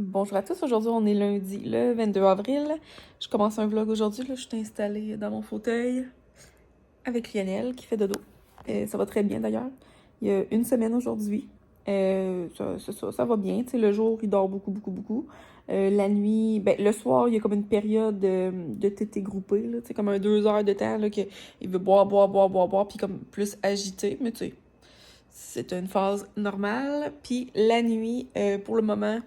Bonjour à tous, aujourd'hui on est lundi le 22 avril. Je commence un vlog aujourd'hui, là, je suis installée dans mon fauteuil avec Lionel qui fait dodo. Ça va très bien d'ailleurs. Il y a une semaine aujourd'hui. Ça va bien. Tu sais, le jour, il dort beaucoup. La nuit, ben, le soir, il y a comme une période de tété groupé, là, tu sais, comme un 2 heures de temps, là, qu'il veut boire, puis comme plus agité, mais tu sais, c'est une phase normale. Puis la nuit, pour le moment,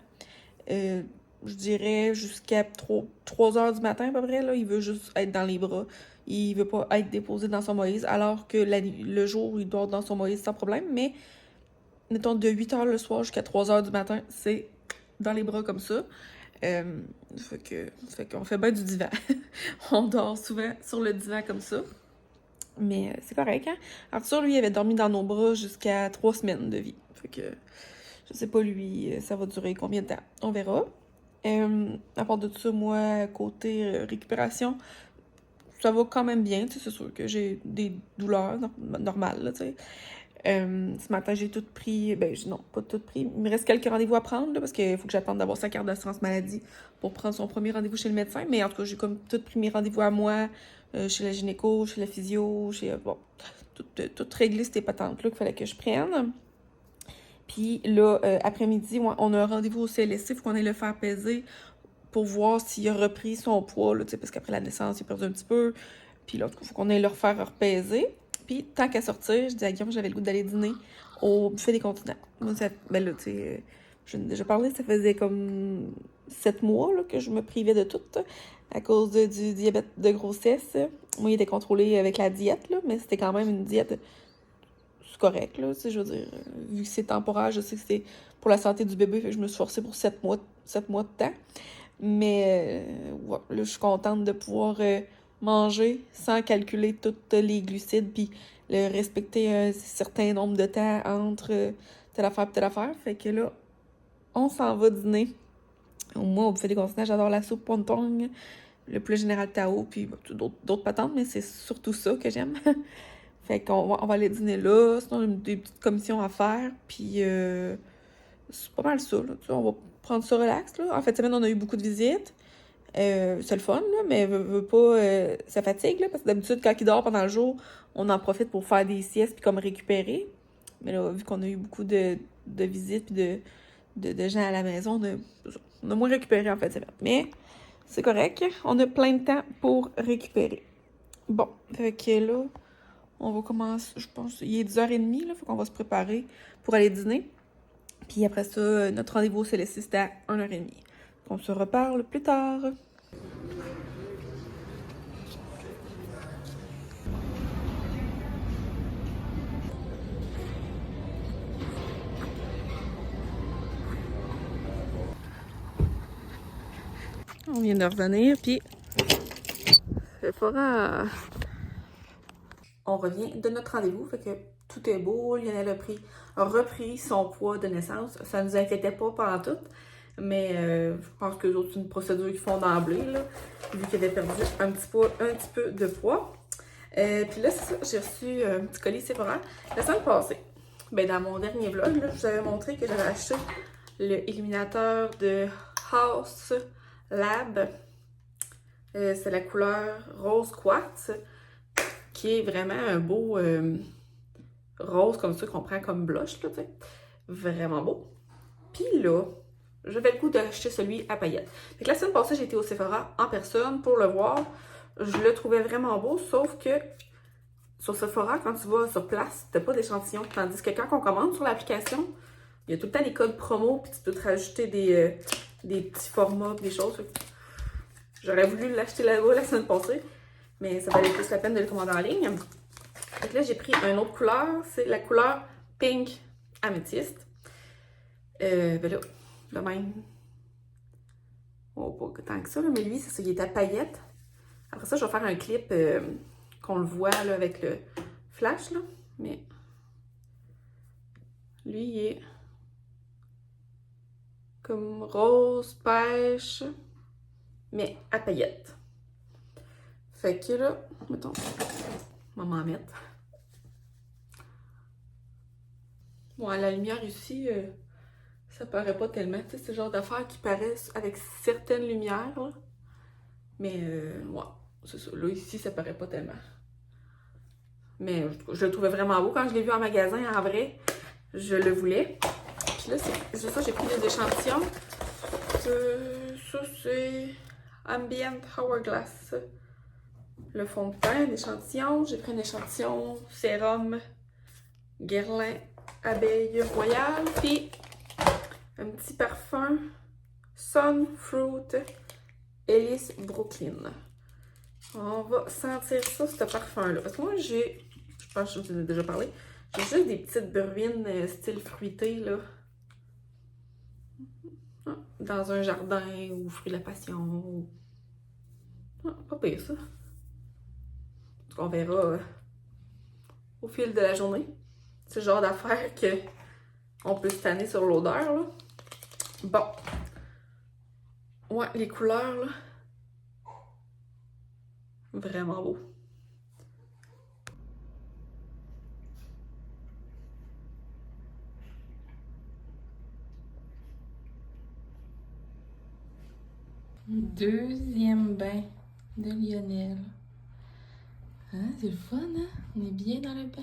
euh, je dirais jusqu'à 3 heures du matin à peu près, là, il veut juste être dans les bras. Il veut pas être déposé dans son Moïse, alors que le jour, il dort dans son Moïse sans problème. Mais, mettons, de 8 heures le soir jusqu'à 3 heures du matin, c'est dans les bras comme ça. Euh, fait qu'on fait bien du divan. On dort souvent sur le divan comme ça. Mais c'est correct, hein? Arthur, lui, avait dormi dans nos bras jusqu'à 3 semaines de vie. Fait que, je sais pas, lui, ça va durer combien de temps. On verra. À part de ça, moi, côté récupération, ça va quand même bien. C'est sûr que j'ai des douleurs normales, là, tu sais. Ce matin, j'ai tout pris. Ben, non, pas tout pris. Il me reste quelques rendez-vous à prendre, là, parce qu'il faut que j'attende d'avoir sa carte d'assurance maladie pour prendre son premier rendez-vous chez le médecin. Mais en tout cas, j'ai comme tout pris mes rendez-vous à moi, chez la gynéco, chez la physio, bon, tout réglé, c'était patentes là qu'il fallait que je prenne. Puis là, après-midi, on a un rendez-vous au CLSC, il faut qu'on aille le faire peser pour voir s'il a repris son poids, là, parce qu'après la naissance, il a perdu un petit peu. Puis là, il faut qu'on aille le refaire repaiser. Puis tant qu'à sortir, je dis à Guillaume que j'avais le goût d'aller dîner au buffet des continents. Moi, ben là, tu sais, j'en ai déjà parlé, ça faisait comme 7 mois là, que je me privais de tout à cause du diabète de grossesse. Moi, il était contrôlé avec la diète, là, mais c'était quand même une diète correct, là, tu sais, je veux dire, vu que c'est temporaire, je sais que c'est pour la santé du bébé, fait que je me suis forcée pour 7 mois de temps. Mais ouais, là, je suis contente de pouvoir manger sans calculer toutes les glucides, puis respecter un certain nombre de temps entre telle affaire et telle affaire. Fait que là, on s'en va dîner. Moi, au buffet des continents, j'adore la soupe pontong, le poulet général Tao, puis d'autres patentes, mais c'est surtout ça que j'aime. Fait qu'on va aller dîner là, sinon on a des petites commissions à faire, puis c'est pas mal ça, là. Tu sais, on va prendre ça relax, là. En fait, cette semaine, on a eu beaucoup de visites. C'est le fun, là, mais veut pas, ça fatigue, là, parce que d'habitude, quand il dort pendant le jour, on en profite pour faire des siestes puis comme récupérer. Mais là, vu qu'on a eu beaucoup de visites puis de gens à la maison, on a moins récupéré en fait cette semaine. Mais c'est correct, on a plein de temps pour récupérer. Bon, fait que là, on va commencer, je pense, il est 10h30, là, faut qu'on va se préparer pour aller dîner. Puis après ça, notre rendez-vous au CLSC, c'est à 1h30. On se reparle plus tard. On vient de revenir, puis Sephora. On revient de notre rendez-vous, fait que tout est beau. Lionel a repris son poids de naissance. Ça nous inquiétait pas pendant tout, mais je pense que c'est une procédure qu'ils font d'emblée, là, vu qu'il avait perdu un petit peu de poids. Puis là, c'est ça, j'ai reçu un petit colis Sephora la semaine passée. Ben, dans mon dernier vlog, là, je vous avais montré que j'avais acheté le illuminateur de House Lab. C'est la couleur rose quartz, qui est vraiment un beau rose comme ça qu'on prend comme blush, là, tu sais. Vraiment beau. Puis là, j'avais le goût d'acheter celui à paillettes. Fait que la semaine passée, j'ai été au Sephora en personne pour le voir. Je le trouvais vraiment beau, sauf que sur Sephora, quand tu vas sur place, t'as pas d'échantillon. Tandis que quand on commande sur l'application, il y a tout le temps des codes promo, puis tu peux te rajouter des petits formats, des choses. J'aurais voulu l'acheter là-bas la semaine passée, mais ça valait plus la peine de le commander en ligne. Donc là, j'ai pris une autre couleur, c'est la couleur Pink Améthyste. Ben là, le même. Oh, pas tant que ça, là, mais lui, c'est ça, il est à paillettes. Après ça, je vais faire un clip qu'on le voit là, avec le flash, là. Mais lui, il est comme rose, pêche, mais à paillettes. Fait que là, mettons, on va m'en mettre. Bon, à la lumière ici, ça paraît pas tellement. Tu sais, c'est le genre d'affaires qui paraissent avec certaines lumières, là. Mais, ouais, c'est ça. Là, ici, ça paraît pas tellement. Mais je le trouvais vraiment beau. Quand je l'ai vu en magasin, en vrai, je le voulais. Puis là, c'est ça, j'ai pris des échantillons. Ça, c'est Ambient Hourglass. Le fond de teint, l'échantillon. J'ai pris un échantillon sérum Guerlain Abeille Royale. Puis un petit parfum Sun Fruit Alice Brooklyn. On va sentir ça, ce parfum-là. Parce que moi, je pense que je vous en ai déjà parlé, j'ai juste des petites bruines style fruité, là. Dans un jardin, ou fruit de la passion, ou... pas pire, ça. Donc, on verra au fil de la journée. C'est le genre d'affaire qu'on peut se tanner sur l'odeur, là. Bon. Ouais, les couleurs, là. Vraiment beau. Deuxième bain de Lionel. Hein, c'est le fun, hein? On est bien dans le bain.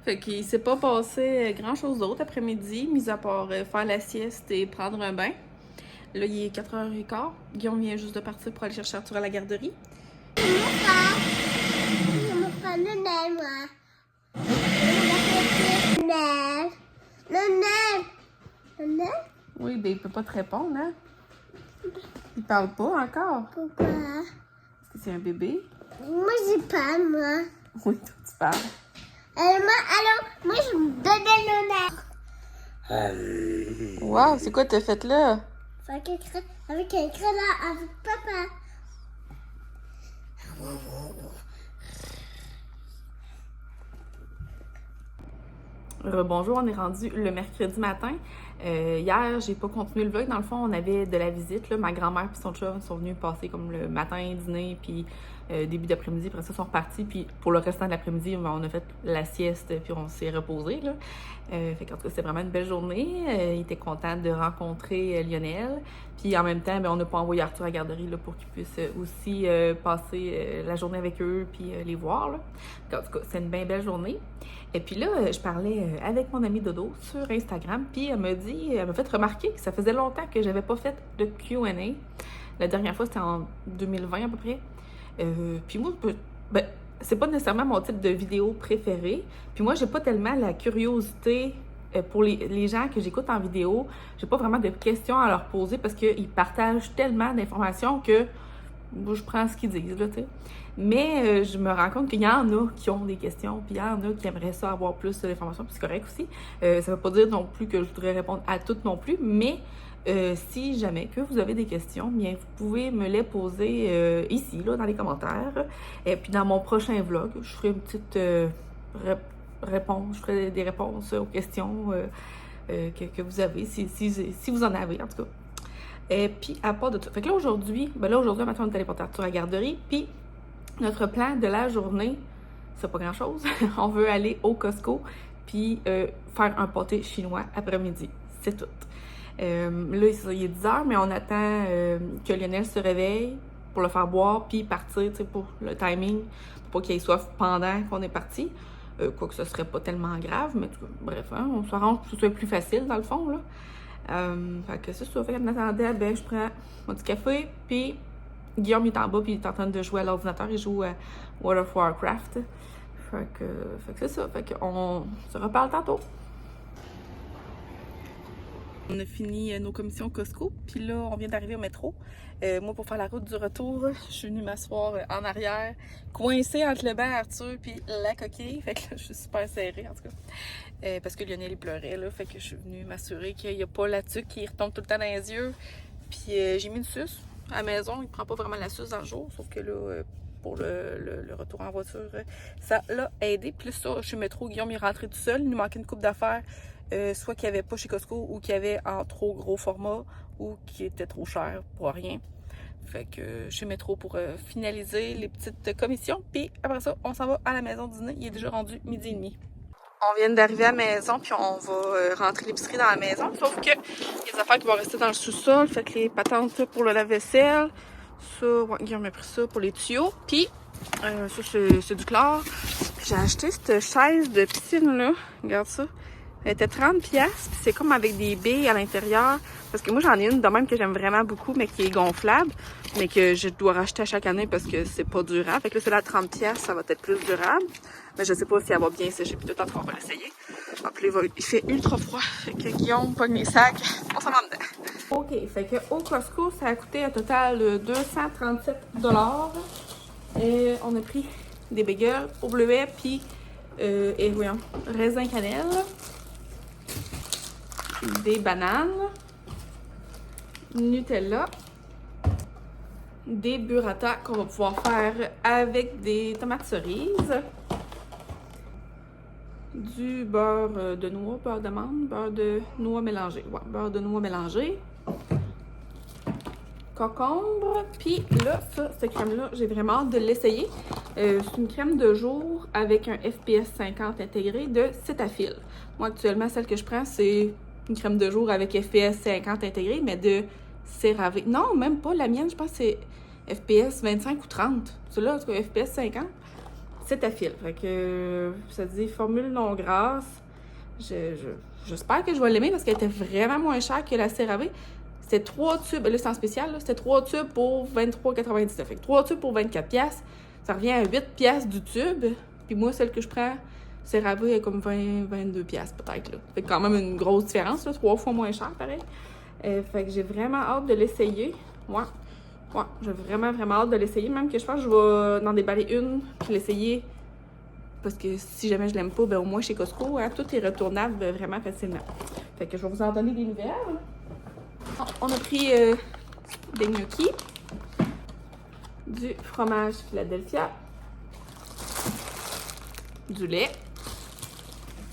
Fait qu'il s'est pas passé grand chose d'autre après-midi, mis à part faire la sieste et prendre un bain. Là, il est 4h15. Guillaume vient juste de partir pour aller chercher Arthur à la garderie. Oui, ben il peut pas te répondre, hein? Il parle pas encore. Pourquoi? Est-ce que c'est un bébé? Moi, j'ai pas, moi. Oui, toi, tu parles. Moi, je me donne le nerf. Wow, c'est quoi t'as fait là? Avec un crayon avec papa. Bonjour, on est rendu le mercredi matin. Hier, j'ai pas continué le vlog. Dans le fond, on avait de la visite. Là. Ma grand-mère et son chum sont venus passer comme le matin, dîner, puis début d'après-midi. Après ça, ils sont repartis. Puis pour le restant de l'après-midi, on a fait la sieste, puis on s'est reposé. Là. Fait qu'en tout cas, c'était vraiment une belle journée. Il était content de rencontrer Lionel. Puis en même temps, ben, on n'a pas envoyé Arthur à la garderie là, pour qu'il puisse aussi passer la journée avec eux, puis les voir. Là. En tout cas, c'est une bien belle journée. Et puis là, je parlais avec mon amie Dodo sur Instagram, puis elle m'a fait remarquer que ça faisait longtemps que j'avais pas fait de Q&A. La dernière fois, c'était en 2020 à peu près. Puis moi, ben, c'est pas nécessairement mon type de vidéo préférée. Puis moi, j'ai pas tellement la curiosité pour les gens que j'écoute en vidéo. J'ai pas vraiment de questions à leur poser parce qu'ils partagent tellement d'informations que moi, je prends ce qu'ils disent, là, tu sais. Mais je me rends compte qu'il y en a qui ont des questions, puis il y en a qui aimeraient ça avoir plus d'informations, puis c'est correct aussi. Ça veut pas dire non plus que je voudrais répondre à toutes non plus, mais si jamais que vous avez des questions, bien, vous pouvez me les poser ici, là, dans les commentaires. Et puis dans mon prochain vlog, je ferai une petite réponse, je ferai des réponses aux questions que vous avez, si vous en avez, en tout cas. Et puis, à part de tout. Fait que là, aujourd'hui, matin, on est allé porter Arthur à la garderie. Puis, notre plan de la journée, c'est pas grand-chose. On veut aller au Costco, puis faire un pâté chinois après-midi. C'est tout. Là, il est 10h, mais on attend que Lionel se réveille pour le faire boire, puis partir, tu sais, pour le timing, pour pas qu'il ait soif pendant qu'on est parti. Quoique ce serait pas tellement grave, mais bref, hein, on s'arrange pour que ce soit plus facile, dans le fond, là. Fait que c'est ça, fait qu'en attendant, ben, je prends mon petit café, puis Guillaume est en bas, puis il est en train de jouer à l'ordinateur, il joue à World of Warcraft. Fait que c'est ça, fait qu'on se reparle tantôt. On a fini nos commissions Costco, puis là, on vient d'arriver au métro. Moi, pour faire la route du retour, je suis venue m'asseoir en arrière, coincée entre le banc Arthur puis la coquille. Fait que là, je suis super serrée, en tout cas. Parce que Lionel, il pleurait, là. Fait que je suis venue m'assurer qu'il n'y a pas la tuque qui retombe tout le temps dans les yeux. Puis j'ai mis une suce à la maison. Il prend pas vraiment la suce dans le jour, sauf que là, pour le retour en voiture, ça l'a aidé. Puis là, ça, je suis métro, Guillaume il est rentré tout seul. Il nous manquait une coupe d'affaires. Soit qu'il n'y avait pas chez Costco ou qu'il y avait en trop gros format ou qui était trop cher pour rien. Fait que chez Métro pour finaliser les petites commissions. Puis après ça, on s'en va à la maison dîner. Il est déjà rendu 12h30. On vient d'arriver à la maison, puis on va rentrer l'épicerie dans la maison. Sauf que les affaires qui vont rester dans le sous-sol, fait que les patentes pour le lave-vaisselle, ça, ouais, Guillaume m'a pris ça pour les tuyaux. Puis ça, c'est du chlore. Puis j'ai acheté cette chaise de piscine-là. Regarde ça. Elle était 30$, puis c'est comme avec des billes à l'intérieur. Parce que moi, j'en ai une de même que j'aime vraiment beaucoup, mais qui est gonflable, mais que je dois racheter à chaque année parce que c'est pas durable. Fait que là, celle-là à 30$, ça va être plus durable. Mais je sais pas si elle va bien sécher, puis tout le temps, on va l'essayer. Ah, puis là, il fait ultra froid. Fait que Guillaume pogne les sacs, on s'en va dedans. OK, fait que au Costco, ça a coûté un total de 237$. Et on a pris des bagels au bleuet, puis et voyons, raisin cannelle, des bananes, Nutella, des burrata qu'on va pouvoir faire avec des tomates cerises, du beurre de noix, beurre d'amande, beurre de noix mélangé. Ouais, beurre de noix mélangé. Concombre. Puis là, ça, cette crème-là, j'ai vraiment hâte de l'essayer. C'est une crème de jour avec un FPS 50 intégré de Cetaphil. Moi, actuellement, celle que je prends, c'est une crème de jour avec FPS 50 intégré, mais de CeraVe. Non, même pas. La mienne, je pense que c'est FPS 25 ou 30. Celle-là, en tout cas, FPS 50. Cetaphil. Fait que ça dit formule non grasse. J'espère que je vais l'aimer parce qu'elle était vraiment moins chère que la CeraVe. C'était 3 tubes, là c'est en spécial, c'était 3 tubes pour 23,99. Fait que 3 tubes pour 24$, ça revient à 8$ du tube. Puis moi, celle que je prends, CeraVe est comme 22$ peut-être. Là. Fait que quand même une grosse différence, là, 3 fois moins cher pareil. Fait que j'ai vraiment hâte de l'essayer. Ouais, j'ai vraiment hâte de l'essayer. Même que je pense que je vais en déballer une, puis l'essayer. Parce que si jamais je l'aime pas, ben au moins chez Costco, hein, tout est retournable vraiment facilement. Fait que je vais vous en donner des nouvelles. On a pris des gnocchis, du fromage Philadelphia, du lait.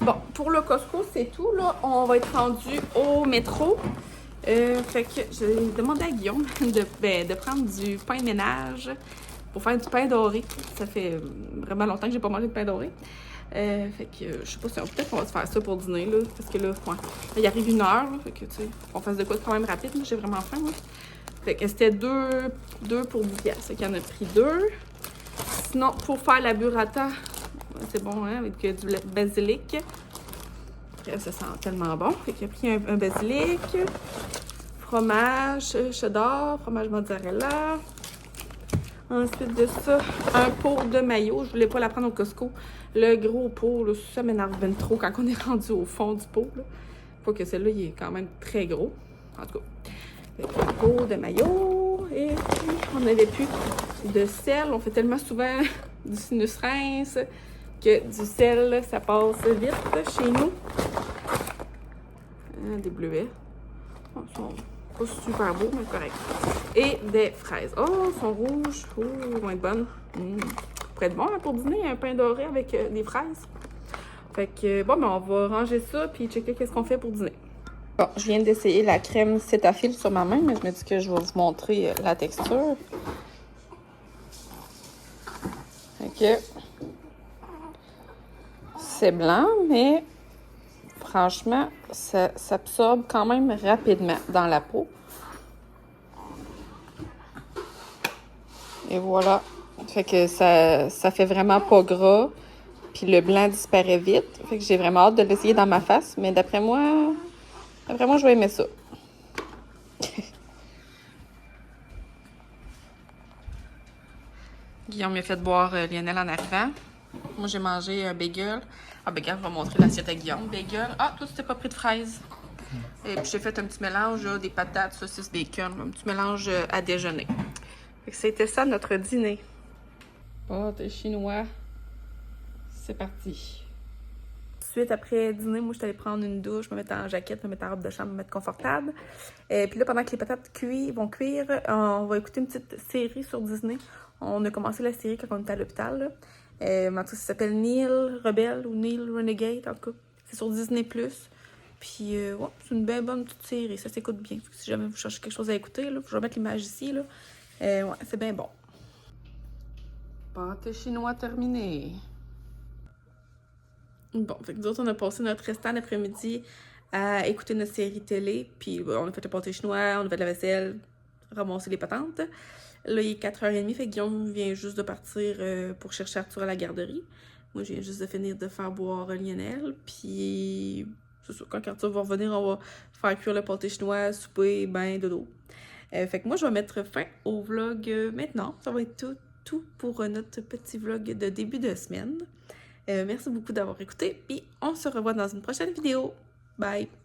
Bon, pour le Costco, c'est tout. Là, on va être rendu au métro. Fait que j'ai demandé à Guillaume de prendre du pain de ménage pour faire du pain doré. Ça fait vraiment longtemps que j'ai pas mangé de pain doré. Fait que je sais pas si peut-être qu'on va se faire ça pour dîner là, parce que là, ouais, là il arrive 1h, là, fait que tu sais, on fasse de quoi quand même rapide, j'ai vraiment faim moi. Fait que c'était 2 pour 10$, fait qu'il y en a pris 2. Sinon, pour faire la burrata, c'est bon hein, avec du basilic. Ça sent tellement bon. Fait qu'il a pris un basilic, fromage cheddar, fromage mozzarella. Ensuite de ça, un pot de mayo. Je voulais pas la prendre au Costco. Le gros pot, là, ça m'énerve bien trop quand on est rendu au fond du pot. Là. Faut que celui-là, il est quand même très gros. En tout cas, un pot de mayo. Et puis, on n'avait plus de sel. On fait tellement souvent du sinus rince que du sel, ça passe vite chez nous. Des bleuets. Oh, ils sont pas super beaux, mais correct. Et des fraises. Oh, elles sont rouges. Oh, elles vont être bonnes. Ça pourrait être bon hein, pour dîner, un pain doré avec des fraises. Fait que, bon, ben, on va ranger ça puis checker qu'est-ce qu'on fait pour dîner. Bon, je viens d'essayer la crème Cetaphil sur ma main, mais je me dis que je vais vous montrer la texture. Fait que, c'est blanc, mais franchement, ça s'absorbe quand même rapidement dans la peau. Et voilà. Fait que ça fait vraiment pas gras. Puis le blanc disparaît vite. Fait que j'ai vraiment hâte de l'essayer dans ma face. Mais d'après moi, je vais aimer ça. Guillaume m'a fait boire Lionel en arrivant. Moi, j'ai mangé un bagel. Ah, bagel, je vais montrer l'assiette à Guillaume. Bagel. Ah, toi, tu t'es pas pris de fraises. Et puis, j'ai fait un petit mélange, là, des patates, saucisses, bacon. Un petit mélange à déjeuner. Fait que c'était ça, notre dîner. Oh, t'es chinois. C'est parti. Suite après dîner, moi, je suis allée prendre une douche, me mettre en jaquette, me mettre en robe de chambre, me mettre confortable. Et puis là, pendant que les patates vont cuire, on va écouter une petite série sur Disney. On a commencé la série quand on était à l'hôpital. En tout cas, ça s'appelle Neil Rebelle ou Neil Renegade, en tout cas. C'est sur Disney+. Puis, ouais, c'est une belle bonne petite série. Ça s'écoute bien. Si jamais vous cherchez quelque chose à écouter, là, je vais mettre l'image ici, là. Ouais, c'est bien bon. Pâté chinois terminé. Bon, fait que nous autres, on a passé notre restant d'après-midi à écouter notre série télé, puis on a fait le pâté chinois, on a fait la vaisselle, ramasser les patentes. Là, il est 4h30, fait que Guillaume vient juste de partir pour chercher Arthur à la garderie. Moi, je viens juste de finir de faire boire Lionel, puis c'est sûr, quand Arthur va revenir, on va faire cuire le pâté chinois, souper, bain, dodo. Fait que moi, je vais mettre fin au vlog maintenant. Ça va être tout pour notre petit vlog de début de semaine. Merci beaucoup d'avoir écouté, puis on se revoit dans une prochaine vidéo. Bye!